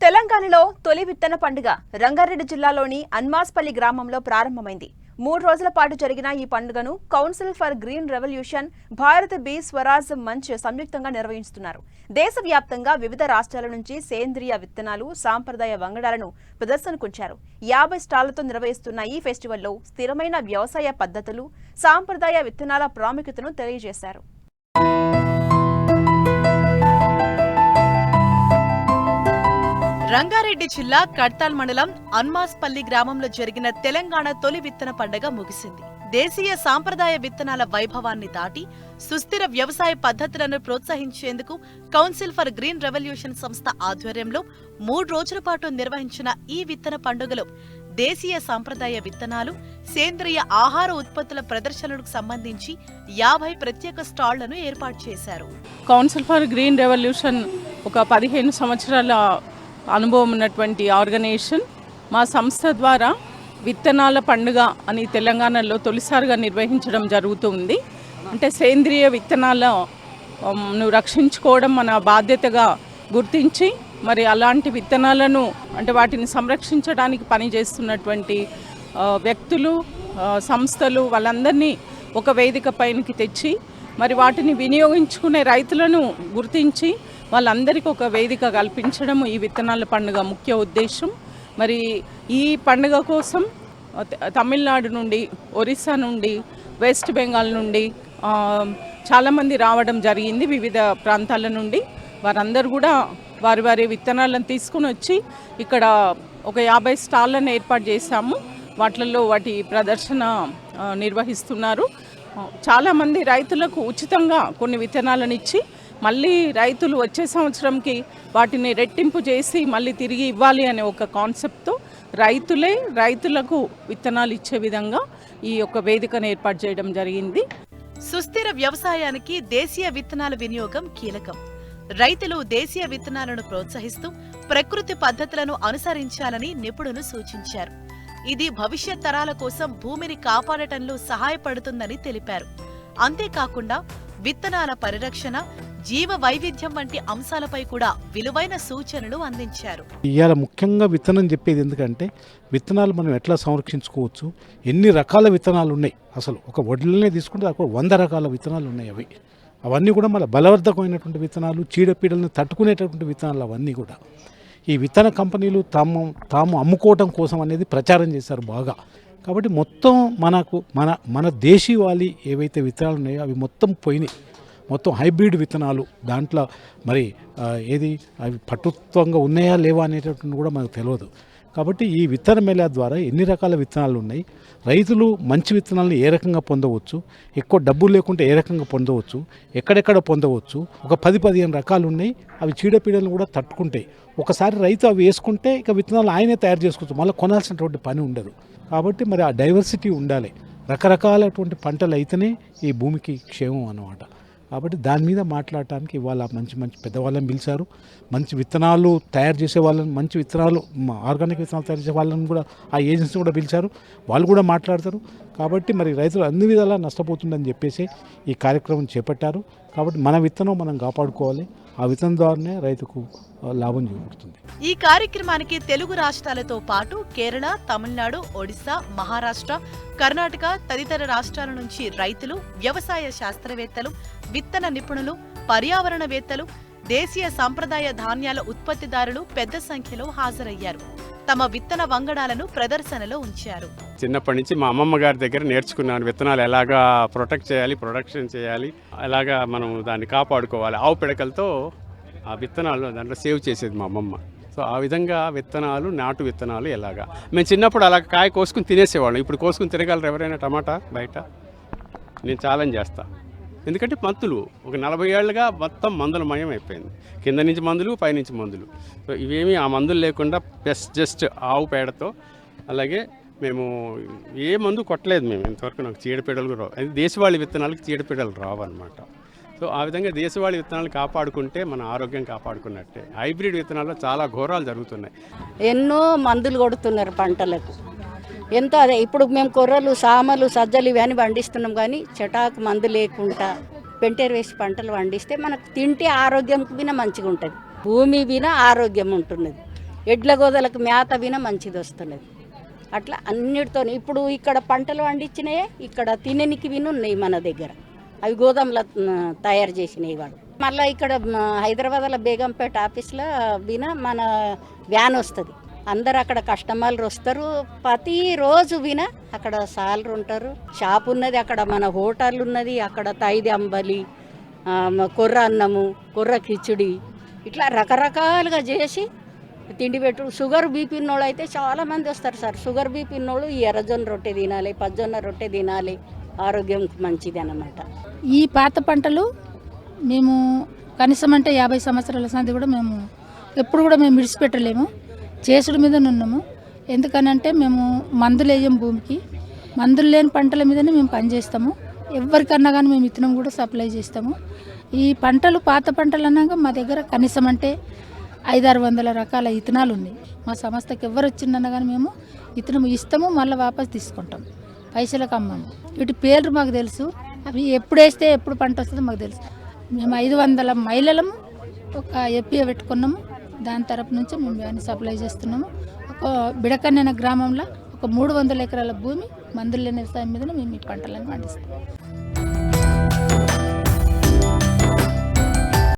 తెలంగాణలో తొలి విత్తన పండుగ రంగారెడ్డి జిల్లాలోని అన్మాస్పల్లి గ్రామంలో ప్రారంభమైంది. 3 రోజుల పాటు జరిగిన ఈ పండుగను council for green revolution, Bharat బీ స్వరాజ్ మంచ్ సంయుక్తంగా నిర్వహిస్తున్నారు. దేశవ్యాప్తంగా వివిధ రాష్ట్రాల నుంచి సేంద్రియ విత్తనాలు, సాంప్రదాయ వంగడాలను ప్రదర్శనకుంచారు. 50 స్టాళ్లతో నిర్వహిస్తున్న ఈ ఫెస్టివల్లో స్థిరమైన వ్యవసాయ పద్ధతులు, సాంప్రదాయ విత్తనాల ప్రాముఖ్యతను తెలియజేశారు. రంగారెడ్డి జిల్లా కడ్తాల్ మండలం అన్మాస్పల్లి గ్రామంలో జరిగిన తెలంగాణ తొలి విత్తన పండుగ ముగిసింది. దేశీయ సాంప్రదాయ విత్తనాల వైభవాన్ని దాటి సుస్థిర వ్యవసాయ పద్ధతులను ప్రోత్సహించేందుకు కౌన్సిల్ ఫర్ గ్రీన్ రెవల్యూషన్ సంస్థ ఆధ్వర్యంలో 3 రోజుల పాటు నిర్వహించిన ఈ విత్తన పండుగలో దేశీయ సాంప్రదాయ విత్తనాలు, సేంద్రియ ఆహార ఉత్పత్తుల ప్రదర్శనలకు సంబంధించి 50 ప్రత్యేక స్టాళ్లను ఏర్పాటు చేశారు. కౌన్సిల్ ఫర్ గ్రీన్ రెవల్యూషన్ ఒక 15 సంవత్సరాల అనుభవం ఉన్నటువంటి ఆర్గనైజేషన్. మా సంస్థ ద్వారా విత్తనాల పండుగ అని తెలంగాణలో తొలిసారిగా నిర్వహించడం జరుగుతుంది. అంటే సేంద్రియ విత్తనాలను రక్షించుకోవడం మన బాధ్యతగా గుర్తించి మరి అలాంటి విత్తనాలను అంటే వాటిని సంరక్షించడానికి పనిచేస్తున్నటువంటి వ్యక్తులు, సంస్థలు వాళ్ళందరినీ ఒక వేదిక పైనకి తెచ్చి మరి వాటిని వినియోగించుకునే రైతులను గుర్తించి వాళ్ళందరికీ ఒక వేదిక కల్పించడం ఈ విత్తనాల పండుగ ముఖ్య ఉద్దేశం. మరి ఈ పండుగ కోసం తమిళనాడు నుండి, ఒరిస్సా నుండి, వెస్ట్ బెంగాల్ నుండి చాలామంది రావడం జరిగింది. వివిధ ప్రాంతాల నుండి వారందరూ కూడా వారి వారి విత్తనాలను తీసుకుని వచ్చి ఇక్కడ ఒక 50 స్టాళ్లను ఏర్పాటు చేశాము. వాటిల్లో వాటి ప్రదర్శన నిర్వహిస్తున్నారు. చాలామంది రైతులకు ఉచితంగా కొన్ని విత్తనాలను ఇచ్చి మళ్ళీ రైతులు వచ్చే సంవత్సరంకి వాటిని రెట్టింపు చేసి మళ్ళీ తిరిగి ఇవ్వాలి అనే ఒక కాన్సెప్ట్తో రైతులే రైతులకు విత్తనాలు ఇచ్చే విధంగా ఈ యొక్క వేదికను ఏర్పాటు చేయడం జరిగింది. సుస్థిర వ్యవసాయానికి దేశీయ విత్తనాల వినియోగం కీలకం. రైతులు దేశీయ విత్తనాలను ప్రోత్సహిస్తూ ప్రకృతి పద్ధతులను అనుసరించాలని నిపుణులు సూచించారు. ఇది భవిష్యత్ తరాల కోసం భూమిని కాపాడటంలో సహాయపడుతుందని తెలిపారు. అంతేకాకుండా విత్తనాల పరిరక్షణ, జీవ వైవిధ్యం వంటి అంశాలపై కూడా విలువైన సూచనలు అందించారు. ఇవాళ ముఖ్యంగా విత్తనం చెప్పేది ఎందుకంటే విత్తనాలు మనం ఎట్లా సంరక్షించుకోవచ్చు, ఎన్ని రకాల విత్తనాలు ఉన్నాయి. అసలు ఒక వడ్లనే తీసుకుంటే 100 రకాల విత్తనాలు ఉన్నాయి. అవన్నీ కూడా మన బలవర్ధకమైనటువంటి విత్తనాలు, చీడపీడలను తట్టుకునేటటువంటి విత్తనాలు అవన్నీ కూడా ఈ విత్తన కంపెనీలు తాము అమ్ముకోవటం కోసం అనేది ప్రచారం చేశారు బాగా. కాబట్టి మొత్తం మన దేశీవాలి ఏవైతే విత్తనాలు ఉన్నాయో అవి మొత్తం పోయినాయి. మొత్తం హైబ్రిడ్ విత్తనాలు, దాంట్లో మరి అవి పటుత్వంగా ఉన్నాయా లేవా అనేటటువంటి కూడా మనకు తెలియదు. కాబట్టి ఈ విత్తన మేళా ద్వారా ఎన్ని రకాల విత్తనాలు ఉన్నాయి, రైతులు మంచి విత్తనాలను ఏ రకంగా పొందవచ్చు, ఎక్కువ డబ్బులు లేకుంటే ఏ రకంగా పొందవచ్చు, ఎక్కడెక్కడ పొందవచ్చు, ఒక 10-15 రకాలు ఉన్నాయి. అవి చీడపీడలను కూడా తట్టుకుంటాయి. ఒకసారి రైతు అవి వేసుకుంటే ఇక విత్తనాలు ఆయనే తయారు చేసుకోవచ్చు, మళ్ళీ కొనాల్సినటువంటి పని ఉండదు. కాబట్టి మరి ఆ డైవర్సిటీ ఉండాలి. రకరకాలటువంటి పంటలు అయితేనే ఈ భూమికి క్షేమం అన్నమాట. కాబట్టి దాని మీద మాట్లాడటానికి ఇవాళ మంచి పెద్దవాళ్ళని పిలిచారు. మంచి విత్తనాలు తయారు చేసే వాళ్ళని, మంచి విత్తనాలు, ఆర్గానిక్ విత్తనాలు తయారు చేసే వాళ్ళని కూడా ఆ ఏజెన్సీ కూడా పిలిచారు. వాళ్ళు కూడా మాట్లాడతారు. కాబట్టి మరి రైతులు అన్ని విధాలా నష్టపోతుందని చెప్పేసి ఈ కార్యక్రమం చేపట్టారు. కాబట్టి మన విత్తనం మనం కాపాడుకోవాలి. ఆ విత్తనం ద్వారానే రైతుకు లాభం చేకూరుతుంది. ఈ కార్యక్రమానికి తెలుగు రాష్ట్రాలతో పాటు కేరళ, తమిళనాడు, ఒడిశా, మహారాష్ట్ర, కర్ణాటక తదితర రాష్ట్రాల నుంచి రైతులు, వ్యవసాయ శాస్త్రవేత్తలు, విత్తన నిపుణులు, పర్యావరణవేత్తలు, దేశీయ సంప్రదాయ ధాన్యాల ఉత్పత్తిదారులు పెద్ద సంఖ్యలో హాజరయ్యారు. తమ విత్తన వంగడాలను ప్రదర్శనలో ఉంచారు. చిన్నప్పటి నుంచి మా అమ్మమ్మ గారి దగ్గర నేర్చుకున్నాను. విత్తనాలు ఎలాగా ప్రొటెక్ట్ చేయాలి, ప్రొడక్షన్ చేయాలి, ఎలాగా మనం దాన్ని కాపాడుకోవాలి. ఆవు పిడకలతో ఆ విత్తనాలు దాంట్లో సేవ్ చేసేది మా అమ్మమ్మ. సో ఆ విధంగా విత్తనాలు, నాటు విత్తనాలు ఎలాగా మేము చిన్నప్పుడు అలా కాయ కోసుకుని తినేసేవాళ్ళం. ఇప్పుడు కోసుకుని తినగలరు ఎవరైనా టమాటా బయట? నేను ఛాలెంజ్ చేస్తా. ఎందుకంటే మందులు ఒక 40 ఏళ్ళుగా మొత్తం మందులమయం అయిపోయింది. కింద నుంచి మందులు, పైనుంచి మందులు. సో ఇవేమీ ఆ మందులు లేకుండా జస్ట్ ఆవు పేడతో, అలాగే మేము ఏ మందు కొట్టలేదు మేము ఇంతవరకు. నాకు చీడపీడలు రావు. అది దేశవాళీ విత్తనాలకు చీడపీడలు రావు అనమాట. సో ఆ విధంగా దేశవాళీ విత్తనాలు కాపాడుకుంటే మన ఆరోగ్యం కాపాడుకున్నట్టే. హైబ్రిడ్ విత్తనాల్లో చాలా ఘోరాలు జరుగుతున్నాయి. ఎన్నో మందులు కొడుతున్నారు పంటలకు. ఎంతో అదే ఇప్పుడు మేము కొర్రలు, సామలు, సజ్జలు ఇవన్నీ పండిస్తున్నాం. కానీ చెటాకు మందు లేకుండా పెంటేరు వేసి పంటలు పండిస్తే మనకు తింటే ఆరోగ్యం విన మంచిగా ఉంటుంది. భూమి విన ఆరోగ్యం ఉంటున్నది. ఎడ్ల గోదలకు మేత విన మంచిది వస్తున్నది. అట్లా అన్నిటితో ఇప్పుడు ఇక్కడ పంటలు పండించినాయే ఇక్కడ తిననికి విని ఉన్నాయి మన దగ్గర. అవి గోదాంలో తయారు చేసినాయి వాళ్ళు. మళ్ళీ ఇక్కడ హైదరాబాద్లో బేగంపేట ఆఫీస్లో విన మన వ్యాన్ వస్తుంది. అందరు అక్కడ కస్టమర్లు వస్తారు. ప్రతిరోజు విన అక్కడ సాలరు ఉంటారు. షాప్ ఉన్నది అక్కడ, మన హోటల్ ఉన్నది అక్కడ. తైది అంబలి, కొర్ర అన్నము, కొర్ర కిచిడి, ఇట్లా రకరకాలుగా చేసి తిండి పెట్టు. షుగర్ బీపీ ఉన్నోళ్ళు అయితే చాలామంది వస్తారు సార్. షుగర్ బీపీ ఉన్నోళ్ళు ఈ ఎర్రజొన్న రొట్టె తినాలి, పజ్జొన్న రొట్టె తినాలి, ఆరోగ్యం మంచిది అన్నమాట. ఈ పాత పంటలు మేము కనీసం అంటే 50 సంవత్సరాల సంది కూడా మేము ఎప్పుడు కూడా మేము విడిచిపెట్టలేము. చేసుడు మీద ఉన్నాము. ఎందుకనంటే మేము మందులు వేయం భూమికి. మందులు లేని పంటల మీదనే మేము పనిచేస్తాము. ఎవరికన్నా కానీ మేము విత్తనం కూడా సప్లై చేస్తాము. ఈ పంటలు పాత పంటలు అన్నాక మా దగ్గర కనీసం అంటే 500-600 రకాల విత్తనాలు ఉన్నాయి. మా సంస్థకి ఎవరు వచ్చిందన్నా కానీ మేము విత్తనం ఇస్తాము, మళ్ళీ వాపస్ తీసుకుంటాం. పైసలకు అమ్మము. వీటి పేర్లు మాకు తెలుసు. అవి ఎప్పుడు వేస్తే ఎప్పుడు పంట వస్తుందో మాకు తెలుసు. మేము 500 మహిళలము ఒక ఎప్పియ పెట్టుకున్నాము. దాని తరపు నుంచి మేము అన్ని సప్లై చేస్తున్నాము. ఒక బిడకన్న గ్రామంలో ఒక 300 ఎకరాల భూమి మందులు లేని వ్యవసాయం మీదనే మేము ఈ పంటలను పండిస్తాం.